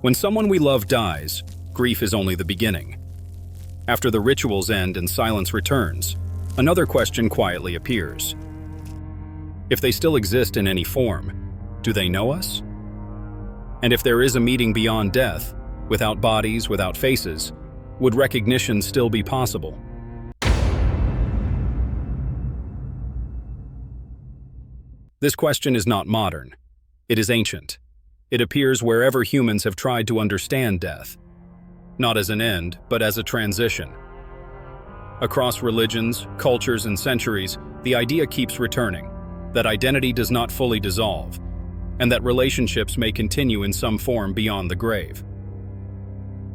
When someone we love dies, grief is only the beginning. After the rituals end and silence returns, another question quietly appears. If they still exist in any form, do they know us? And if there is a meeting beyond death, without bodies, without faces, would recognition still be possible? This question is not modern. It is ancient. It appears wherever humans have tried to understand death, not as an end, but as a transition. Across religions, cultures, and centuries, the idea keeps returning, that identity does not fully dissolve, and that relationships may continue in some form beyond the grave.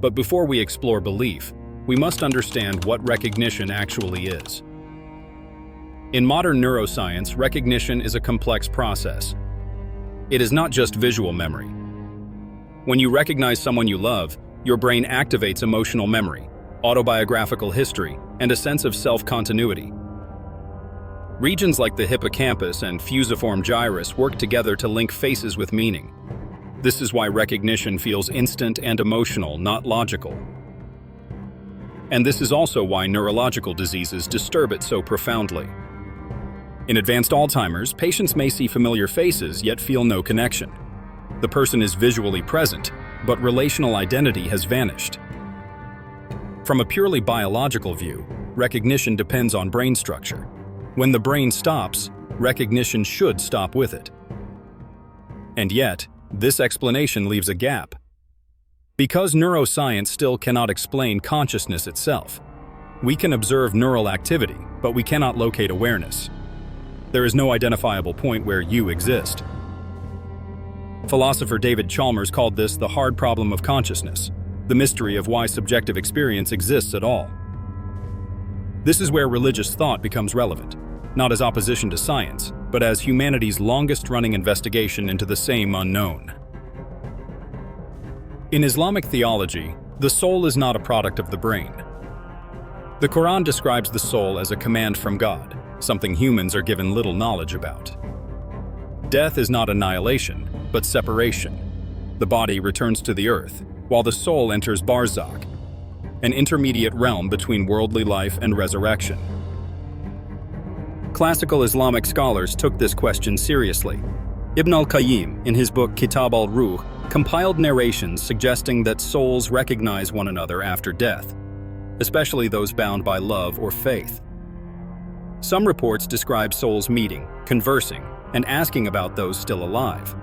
But before we explore belief, we must understand what recognition actually is. In modern neuroscience, recognition is a complex process. It is not just visual memory. When you recognize someone you love, your brain activates emotional memory, autobiographical history, and a sense of self-continuity. Regions like the hippocampus and fusiform gyrus work together to link faces with meaning. This is why recognition feels instant and emotional, not logical. And this is also why neurological diseases disturb it so profoundly. In advanced Alzheimer's, patients may see familiar faces yet feel no connection. The person is visually present, but relational identity has vanished. From a purely biological view, recognition depends on brain structure. When the brain stops, recognition should stop with it. And yet, this explanation leaves a gap. Because neuroscience still cannot explain consciousness itself, we can observe neural activity, but we cannot locate awareness. There is no identifiable point where you exist. Philosopher David Chalmers called this the hard problem of consciousness, the mystery of why subjective experience exists at all. This is where religious thought becomes relevant, not as opposition to science, but as humanity's longest-running investigation into the same unknown. In Islamic theology, the soul is not a product of the brain. The Quran describes the soul as a command from God, something humans are given little knowledge about. Death is not annihilation, but separation. The body returns to the earth, while the soul enters barzakh, an intermediate realm between worldly life and resurrection. Classical Islamic scholars took this question seriously. Ibn al-Qayyim, in his book Kitab al-Ruh, compiled narrations suggesting that souls recognize one another after death, especially those bound by love or faith. Some reports describe souls meeting, conversing, and asking about those still alive.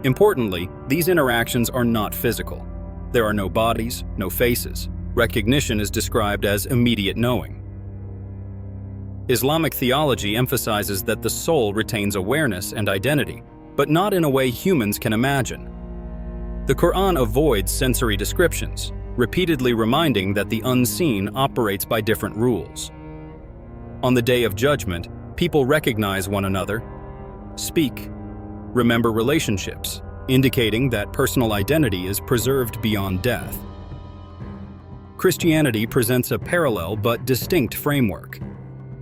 Importantly, these interactions are not physical. There are no bodies, no faces. Recognition is described as immediate knowing. Islamic theology emphasizes that the soul retains awareness and identity, but not in a way humans can imagine. The Quran avoids sensory descriptions, repeatedly reminding that the unseen operates by different rules. On the Day of Judgment, people recognize one another, speak, remember relationships, indicating that personal identity is preserved beyond death. Christianity presents a parallel but distinct framework.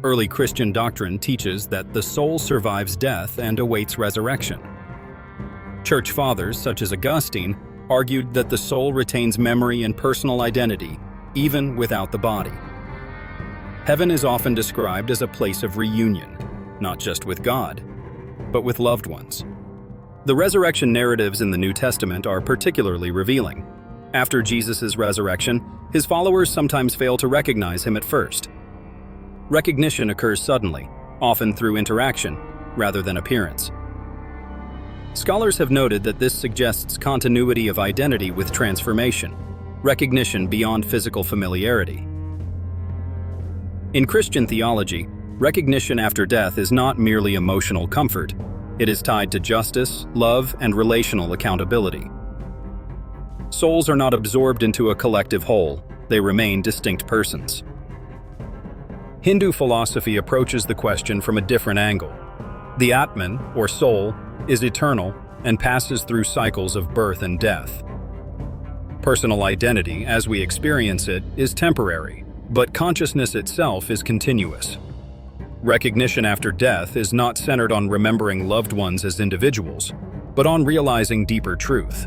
Early Christian doctrine teaches that the soul survives death and awaits resurrection. Church fathers, such as Augustine, argued that the soul retains memory and personal identity, even without the body. Heaven is often described as a place of reunion, not just with God, but with loved ones. The resurrection narratives in the New Testament are particularly revealing. After Jesus' resurrection, his followers sometimes fail to recognize him at first. Recognition occurs suddenly, often through interaction, rather than appearance. Scholars have noted that this suggests continuity of identity with transformation, recognition beyond physical familiarity. In Christian theology, recognition after death is not merely emotional comfort. It is tied to justice, love, and relational accountability. Souls are not absorbed into a collective whole. They remain distinct persons. Hindu philosophy approaches the question from a different angle. The Atman, or soul, is eternal and passes through cycles of birth and death. Personal identity, as we experience it, is temporary, but consciousness itself is continuous. Recognition after death is not centered on remembering loved ones as individuals, but on realizing deeper truth.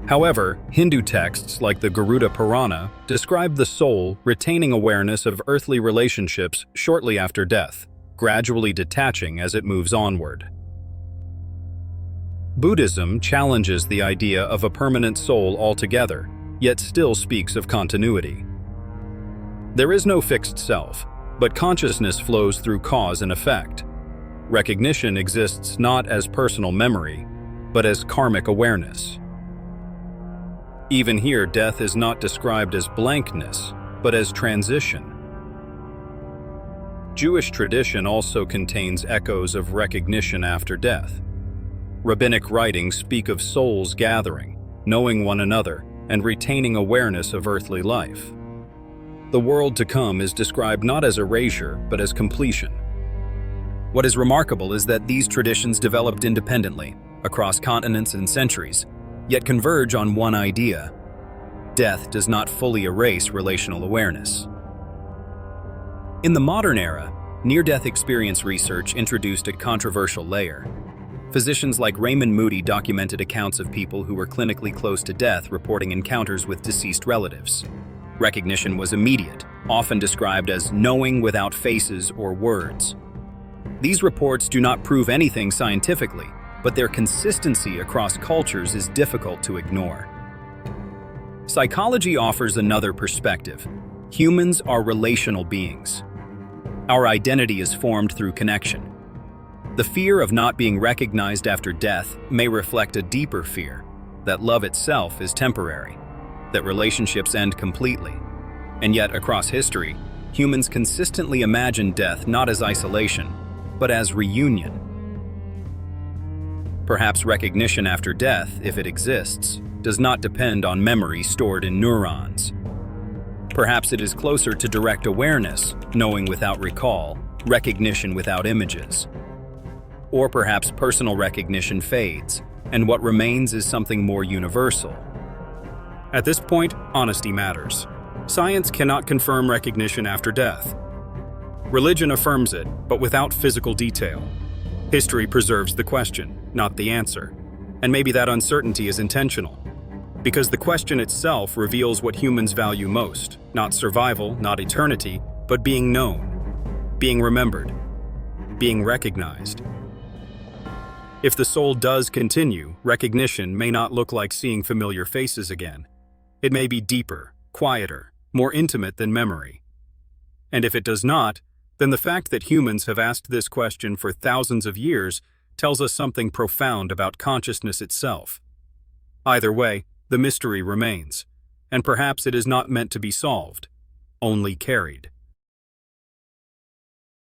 However, Hindu texts like the Garuda Purana describe the soul retaining awareness of earthly relationships shortly after death, gradually detaching as it moves onward. Buddhism challenges the idea of a permanent soul altogether, yet still speaks of continuity. There is no fixed self, but consciousness flows through cause and effect. Recognition exists not as personal memory, but as karmic awareness. Even here, death is not described as blankness, but as transition. Jewish tradition also contains echoes of recognition after death. Rabbinic writings speak of souls gathering, knowing one another, and retaining awareness of earthly life. The world to come is described not as erasure, but as completion. What is remarkable is that these traditions developed independently, across continents and centuries, yet converge on one idea: death does not fully erase relational awareness. In the modern era, near-death experience research introduced a controversial layer. Physicians like Raymond Moody documented accounts of people who were clinically close to death reporting encounters with deceased relatives. Recognition was immediate, often described as knowing without faces or words. These reports do not prove anything scientifically, but their consistency across cultures is difficult to ignore. Psychology offers another perspective. Humans are relational beings. Our identity is formed through connection. The fear of not being recognized after death may reflect a deeper fear, that love itself is temporary, that relationships end completely. And yet, across history, humans consistently imagine death not as isolation, but as reunion. Perhaps recognition after death, if it exists, does not depend on memory stored in neurons. Perhaps it is closer to direct awareness, knowing without recall, recognition without images. Or perhaps personal recognition fades, and what remains is something more universal. At this point, honesty matters. Science cannot confirm recognition after death. Religion affirms it, but without physical detail. History preserves the question, not the answer. And maybe that uncertainty is intentional. Because the question itself reveals what humans value most, not survival, not eternity, but being known, being remembered, being recognized. If the soul does continue, recognition may not look like seeing familiar faces again. It may be deeper, quieter, more intimate than memory. And if it does not, then the fact that humans have asked this question for thousands of years tells us something profound about consciousness itself. Either way, the mystery remains, and perhaps it is not meant to be solved, only carried.